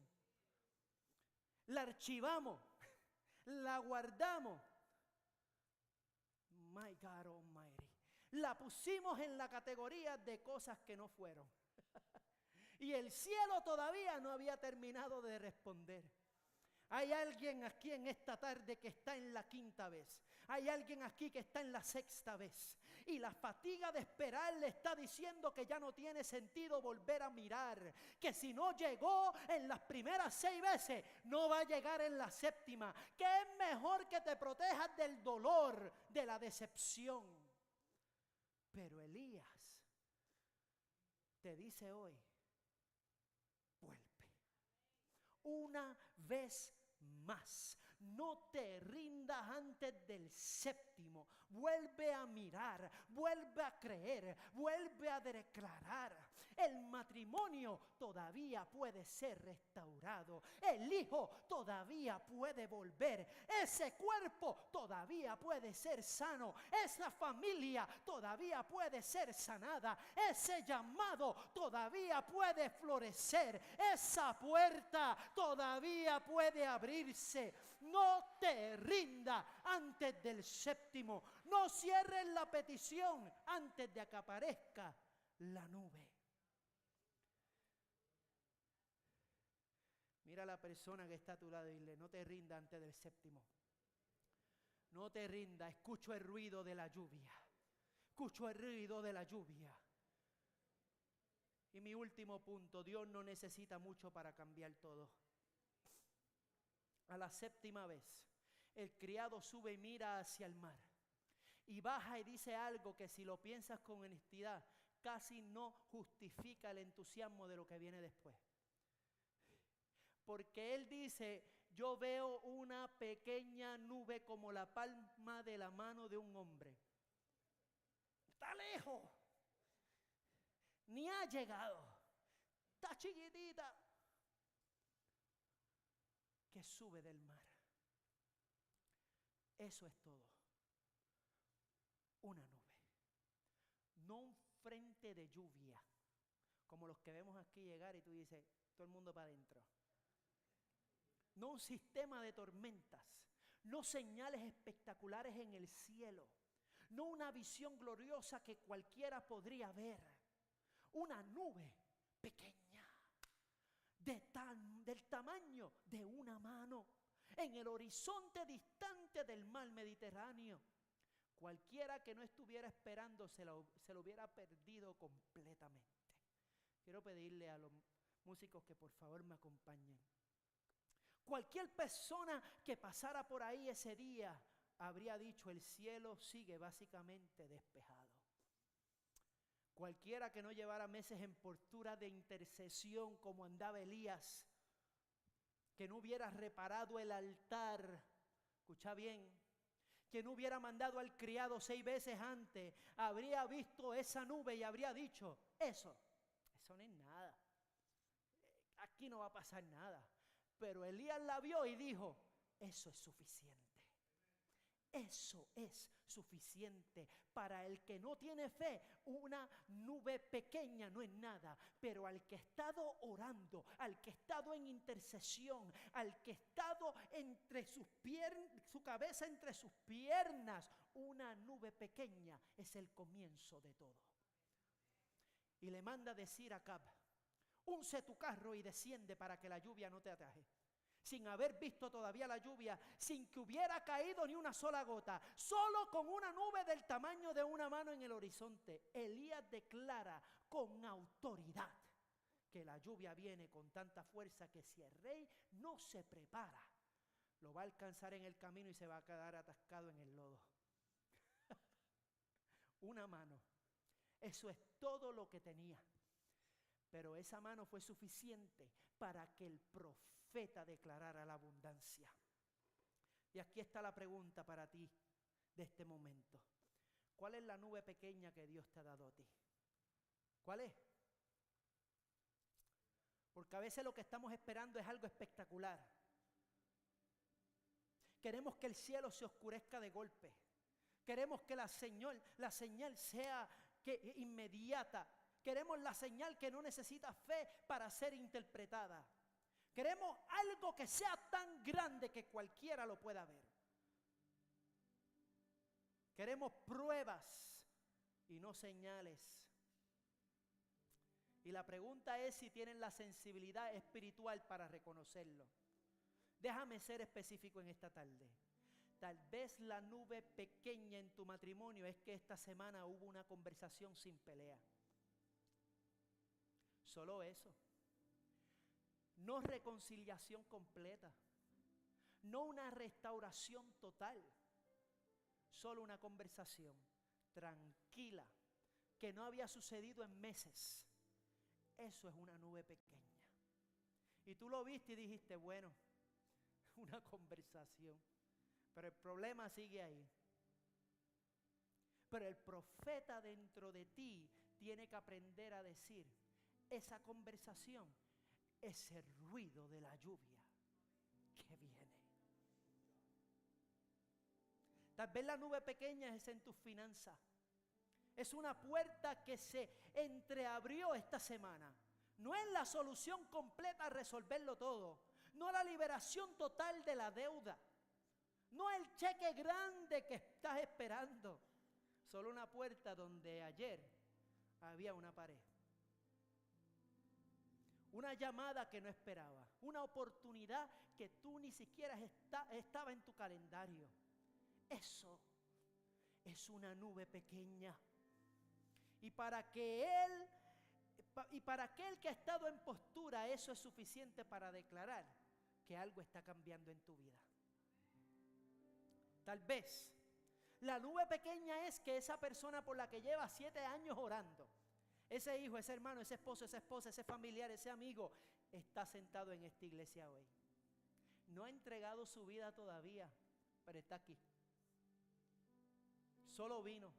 La archivamos, la guardamos. My God Almighty. La pusimos en la categoría de cosas que no fueron. Y el cielo todavía no había terminado de responder. Hay alguien aquí en esta tarde que está en la 5.ª vez. Hay alguien aquí que está en la 6.ª vez. Y la fatiga de esperar le está diciendo que ya no tiene sentido volver a mirar. Que si no llegó en las primeras 6 veces, no va a llegar en la 7.ª. Que es mejor que te protejas del dolor, de la decepción. Pero Elías te dice hoy, vuelve. Una vez más. No te rindas antes del 7.º. Vuelve a mirar, vuelve a creer, vuelve a declarar. El matrimonio todavía puede ser restaurado. El hijo todavía puede volver. Ese cuerpo todavía puede ser sano. Esa familia todavía puede ser sanada. Ese llamado todavía puede florecer. Esa puerta todavía puede abrirse. No te rindas antes del 7.º. No cierres la petición antes de que aparezca la nube. Mira a la persona que está a tu lado y dile, no te rindas antes del 7.º. No te rindas, escucho el ruido de la lluvia. Escucho el ruido de la lluvia. Y mi último punto, Dios no necesita mucho para cambiar todo. A la 7.ª vez, el criado sube y mira hacia el mar. Y baja y dice algo que, si lo piensas con honestidad, casi no justifica el entusiasmo de lo que viene después. Porque él dice: yo veo una pequeña nube como la palma de la mano de un hombre. Está lejos, ni ha llegado, está chiquitita, que sube del mar. Eso es todo. Una nube, no un frente de lluvia como los que vemos aquí llegar y tú dices, todo el mundo para adentro. No un sistema de tormentas, no señales espectaculares en el cielo, no una visión gloriosa que cualquiera podría ver. Una nube pequeña, del tamaño de una mano, en el horizonte distante del mar Mediterráneo. Cualquiera que no estuviera esperando se lo hubiera perdido completamente. Quiero pedirle a los músicos que por favor me acompañen. Cualquier persona que pasara por ahí ese día habría dicho: el cielo sigue básicamente despejado. Cualquiera que no llevara meses en postura de intercesión como andaba Elías, que no hubiera reparado el altar, escucha bien, que no hubiera mandado al criado 6 veces antes, habría visto esa nube y habría dicho: eso no es nada, aquí no va a pasar nada. Pero Elías la vio y dijo: eso es suficiente. Eso es suficiente. Para el que no tiene fe, una nube pequeña no es nada. Pero al que ha estado orando, al que ha estado en intercesión, al que ha estado entre sus piernas, su cabeza entre sus piernas, una nube pequeña es el comienzo de todo. Y le manda decir a Acab: unce tu carro y desciende para que la lluvia no te ataje. Sin haber visto todavía la lluvia, sin que hubiera caído ni una sola gota, solo con una nube del tamaño de una mano en el horizonte, Elías declara con autoridad que la lluvia viene con tanta fuerza que si el rey no se prepara, lo va a alcanzar en el camino y se va a quedar atascado en el lodo. Una mano, eso es todo lo que tenía. Pero esa mano fue suficiente para que el profeta declarara la abundancia. Y aquí está la pregunta para ti de este momento. ¿Cuál es la nube pequeña que Dios te ha dado a ti? ¿Cuál es? Porque a veces lo que estamos esperando es algo espectacular. Queremos que el cielo se oscurezca de golpe. Queremos que la señal sea inmediata. Queremos la señal que no necesita fe para ser interpretada. Queremos algo que sea tan grande que cualquiera lo pueda ver. Queremos pruebas y no señales. Y la pregunta es si tienen la sensibilidad espiritual para reconocerlo. Déjame ser específico en esta tarde. Tal vez la nube pequeña en tu matrimonio es que esta semana hubo una conversación sin pelea. Solo eso. No reconciliación completa. No una restauración total. Solo una conversación tranquila que no había sucedido en meses. Eso es una nube pequeña. Y tú lo viste y dijiste, bueno, una conversación. Pero el problema sigue ahí. Pero el profeta dentro de ti tiene que aprender a decir, esa conversación es el ruido de la lluvia que viene. Tal vez la nube pequeña es en tus finanzas. Es una puerta que se entreabrió esta semana. No es la solución completa a resolverlo todo. No la liberación total de la deuda. No el cheque grande que estás esperando. Solo una puerta donde ayer había una pared. Una llamada que no esperaba. Una oportunidad que tú ni siquiera estaba en tu calendario. Eso es una nube pequeña. Y para aquel que ha estado en postura, eso es suficiente para declarar que algo está cambiando en tu vida. Tal vez. La nube pequeña es que esa persona por la que lleva 7 años orando, ese hijo, ese hermano, ese esposo, esa esposa, ese familiar, ese amigo, está sentado en esta iglesia hoy. No ha entregado su vida todavía, pero está aquí. Solo vino.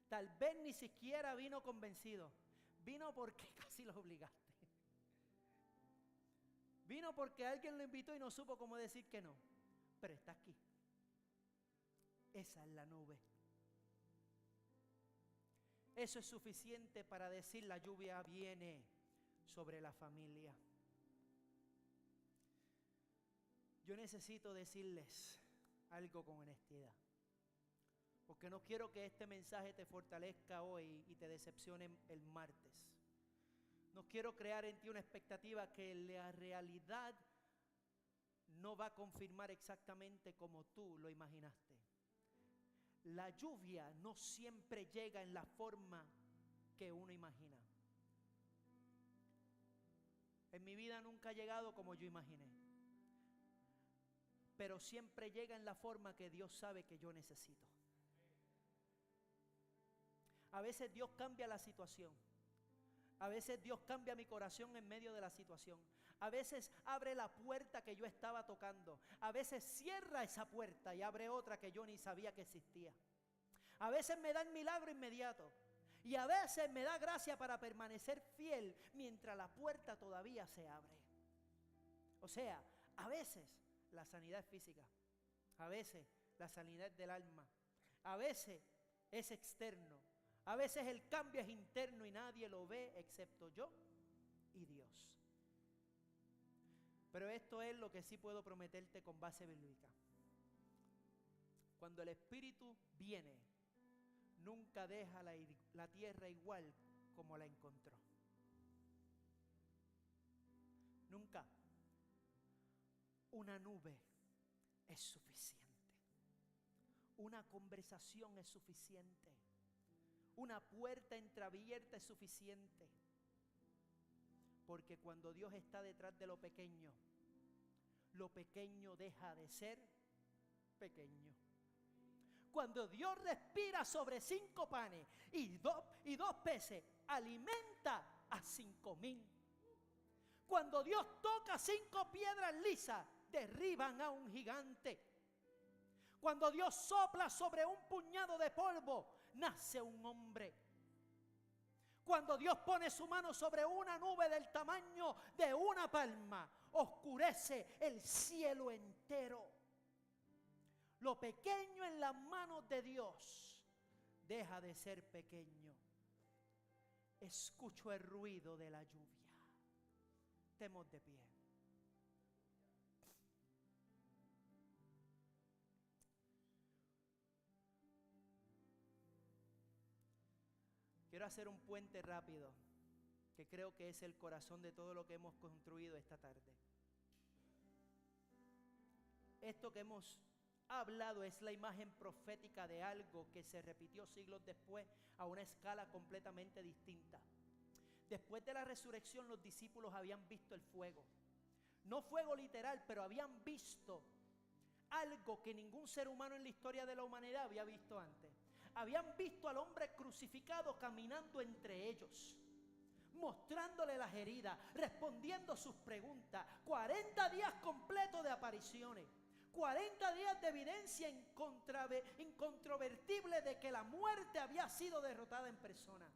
Tal vez ni siquiera vino convencido. Vino porque casi lo obligaste. Vino porque alguien lo invitó y no supo cómo decir que no. Pero está aquí. Esa es la nube. Eso es suficiente para decir la lluvia viene sobre la familia. Yo necesito decirles algo con honestidad, porque no quiero que este mensaje te fortalezca hoy y te decepcione el martes. No quiero crear en ti una expectativa que la realidad no va a confirmar exactamente como tú lo imaginaste. La lluvia no siempre llega en la forma que uno imagina. En mi vida nunca ha llegado como yo imaginé, pero siempre llega en la forma que Dios sabe que yo necesito. A veces Dios cambia la situación. A veces Dios cambia mi corazón en medio de la situación. A veces abre la puerta que yo estaba tocando. A veces cierra esa puerta y abre otra que yo ni sabía que existía. A veces me da el milagro inmediato. Y a veces me da gracia para permanecer fiel mientras la puerta todavía se abre. O sea, a veces la sanidad es física. A veces la sanidad del alma. A veces es externo. A veces el cambio es interno y nadie lo ve excepto yo y Dios. Pero esto es lo que sí puedo prometerte con base bíblica. Cuando el Espíritu viene, nunca deja la tierra igual como la encontró. Nunca. Una nube es suficiente. Una conversación es suficiente. Una puerta entreabierta es suficiente. Porque cuando Dios está detrás de lo pequeño deja de ser pequeño. Cuando Dios respira sobre 5 panes y dos peces, alimenta a 5,000. Cuando Dios toca 5 piedras lisas, derriban a un gigante. Cuando Dios sopla sobre un puñado de polvo, nace un hombre. Cuando Dios pone su mano sobre una nube del tamaño de una palma, oscurece el cielo entero. Lo pequeño en las manos de Dios deja de ser pequeño. Escucho el ruido de la lluvia. Estemos de pie. Quiero hacer un puente rápido, que creo que es el corazón de todo lo que hemos construido esta tarde. Esto que hemos hablado es la imagen profética de algo que se repitió siglos después a una escala completamente distinta. Después de la resurrección, los discípulos habían visto el fuego. No fuego literal, pero habían visto algo que ningún ser humano en la historia de la humanidad había visto antes. Habían visto al hombre crucificado caminando entre ellos, mostrándole las heridas, respondiendo sus preguntas. 40 días completos de apariciones. 40 días de evidencia incontrovertible de que la muerte había sido derrotada en persona.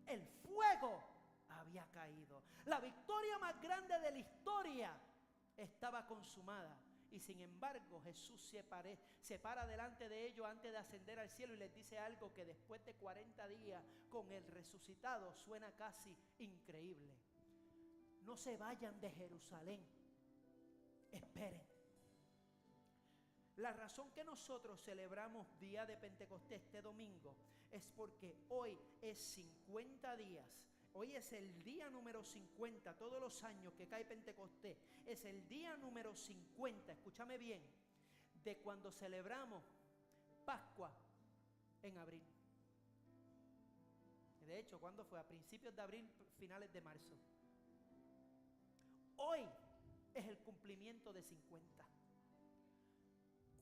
El fuego había caído. La victoria más grande de la historia estaba consumada. Y sin embargo, Jesús se para delante de ellos antes de ascender al cielo y les dice algo que después de 40 días con el resucitado suena casi increíble. No se vayan de Jerusalén. Esperen. La razón que nosotros celebramos día de Pentecostés este domingo es porque hoy es 50 días. Hoy es el día número 50, todos los años que cae Pentecostés, es el día número 50, escúchame bien, de cuando celebramos Pascua en abril. De hecho, ¿cuándo fue? A principios de abril, finales de marzo. Hoy es el cumplimiento de 50.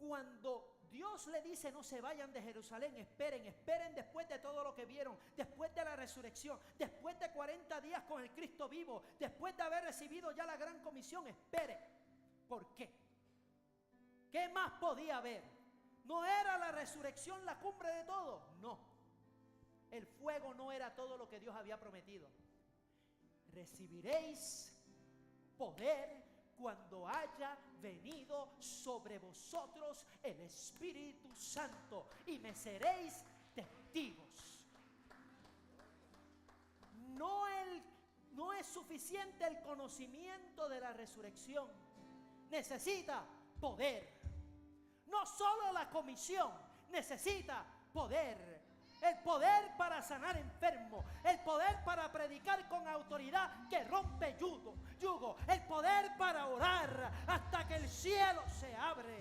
Cuando Dios le dice no se vayan de Jerusalén, esperen después de todo lo que vieron, después de la resurrección, después de 40 días con el Cristo vivo, después de haber recibido ya la gran comisión, esperen. ¿Por qué? ¿Qué más podía haber? ¿No era la resurrección la cumbre de todo? No. El fuego no era todo lo que Dios había prometido. Recibiréis poder cuando haya venido sobre vosotros el Espíritu Santo y me seréis testigos. No es suficiente el conocimiento de la resurrección. Necesita poder. No solo la comisión, necesita poder. El poder para sanar enfermos, el poder para predicar con autoridad que rompe yugo, el poder para orar hasta que el cielo se abre.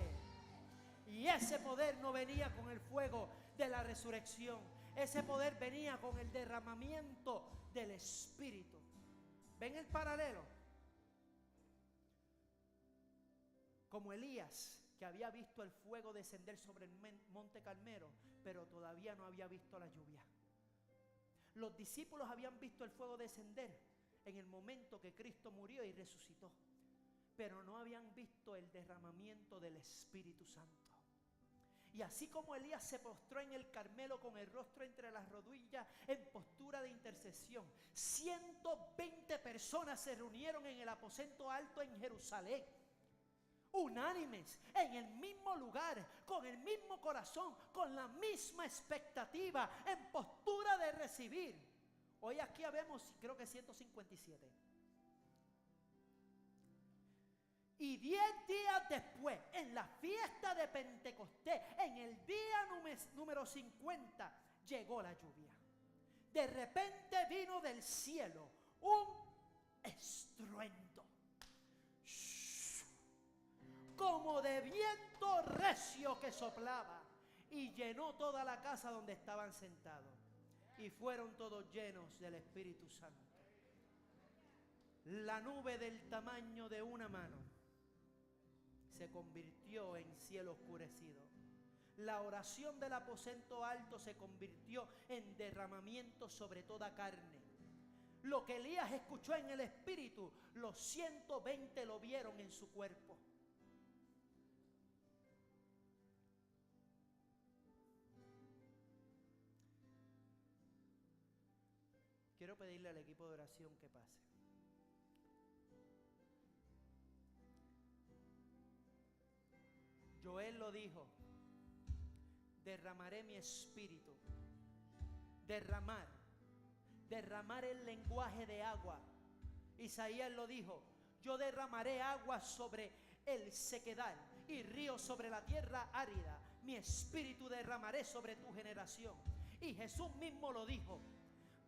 Y ese poder no venía con el fuego de la resurrección, ese poder venía con el derramamiento del Espíritu. ¿Ven el paralelo? Como Elías, que había visto el fuego descender sobre el monte Carmelo, pero todavía no había visto la lluvia. Los discípulos habían visto el fuego descender en el momento que Cristo murió y resucitó, pero no habían visto el derramamiento del Espíritu Santo. Y así como Elías se postró en el Carmelo con el rostro entre las rodillas en postura de intercesión, 120 personas se reunieron en el aposento alto en Jerusalén, unánimes, en el mismo lugar, con el mismo corazón, con la misma expectativa, en postura de recibir. Hoy aquí habemos, creo que 157. Y 10 días después, en la fiesta de Pentecostés, en el día número 50, llegó la lluvia. De repente vino del cielo un estruendo, como de viento recio que soplaba, y llenó toda la casa donde estaban sentados, y fueron todos llenos del Espíritu Santo. La nube del tamaño de una mano se convirtió en cielo oscurecido. La oración del aposento alto se convirtió en derramamiento sobre toda carne. Lo que Elías escuchó en el Espíritu, los 120 lo vieron en su cuerpo. Quiero pedirle al equipo de oración que pase. Joel lo dijo: derramaré mi espíritu. Derramar el lenguaje de agua. Isaías lo dijo: yo derramaré agua sobre el sequedal y ríos sobre la tierra árida. Mi espíritu derramaré sobre tu generación. Y Jesús mismo lo dijo,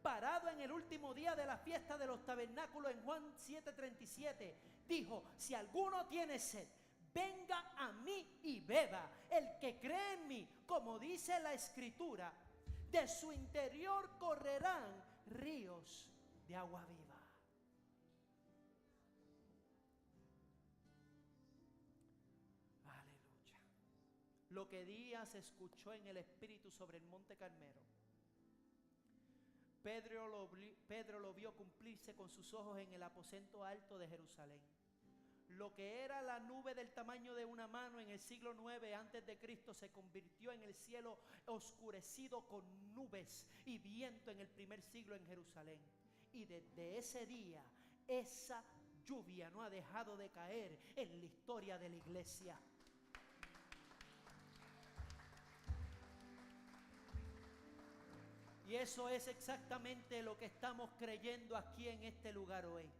parado en el último día de la fiesta de los tabernáculos en Juan 7:37, dijo: si alguno tiene sed, venga a mí y beba. El que cree en mí, como dice la Escritura, de su interior correrán ríos de agua viva. Aleluya. Lo que Elías escuchó en el Espíritu sobre el monte Carmelo, Pedro lo vio cumplirse con sus ojos en el aposento alto de Jerusalén. Lo que era la nube del tamaño de una mano en el siglo 9 antes de Cristo se convirtió en el cielo oscurecido con nubes y viento en el primer siglo en Jerusalén. Y desde ese día, esa lluvia no ha dejado de caer en la historia de la iglesia. Y eso es exactamente lo que estamos creyendo aquí en este lugar hoy.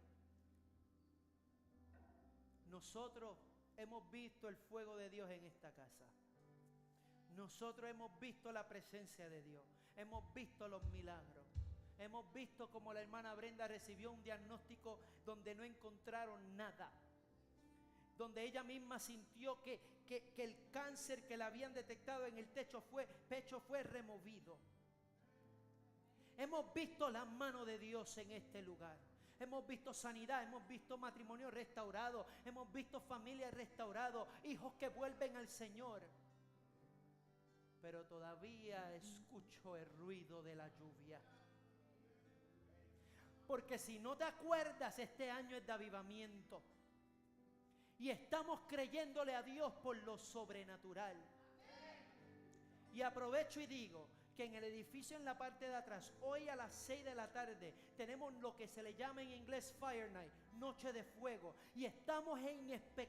Nosotros hemos visto el fuego de Dios en esta casa. Nosotros hemos visto la presencia de Dios. Hemos visto los milagros. Hemos visto como la hermana Brenda recibió un diagnóstico donde no encontraron nada. Donde ella misma sintió que el cáncer que le habían detectado en el pecho fue removido. Hemos visto la mano de Dios en este lugar. Hemos visto sanidad, hemos visto matrimonio restaurado, hemos visto familias restauradas, hijos que vuelven al Señor. Pero todavía escucho el ruido de la lluvia. Porque si no te acuerdas, este año es de avivamiento. Y estamos creyéndole a Dios por lo sobrenatural. Y aprovecho y digo que en el edificio en la parte de atrás, hoy a las 6 de la tarde, tenemos lo que se le llama en inglés Fire Night, noche de fuego. Y estamos en expectativa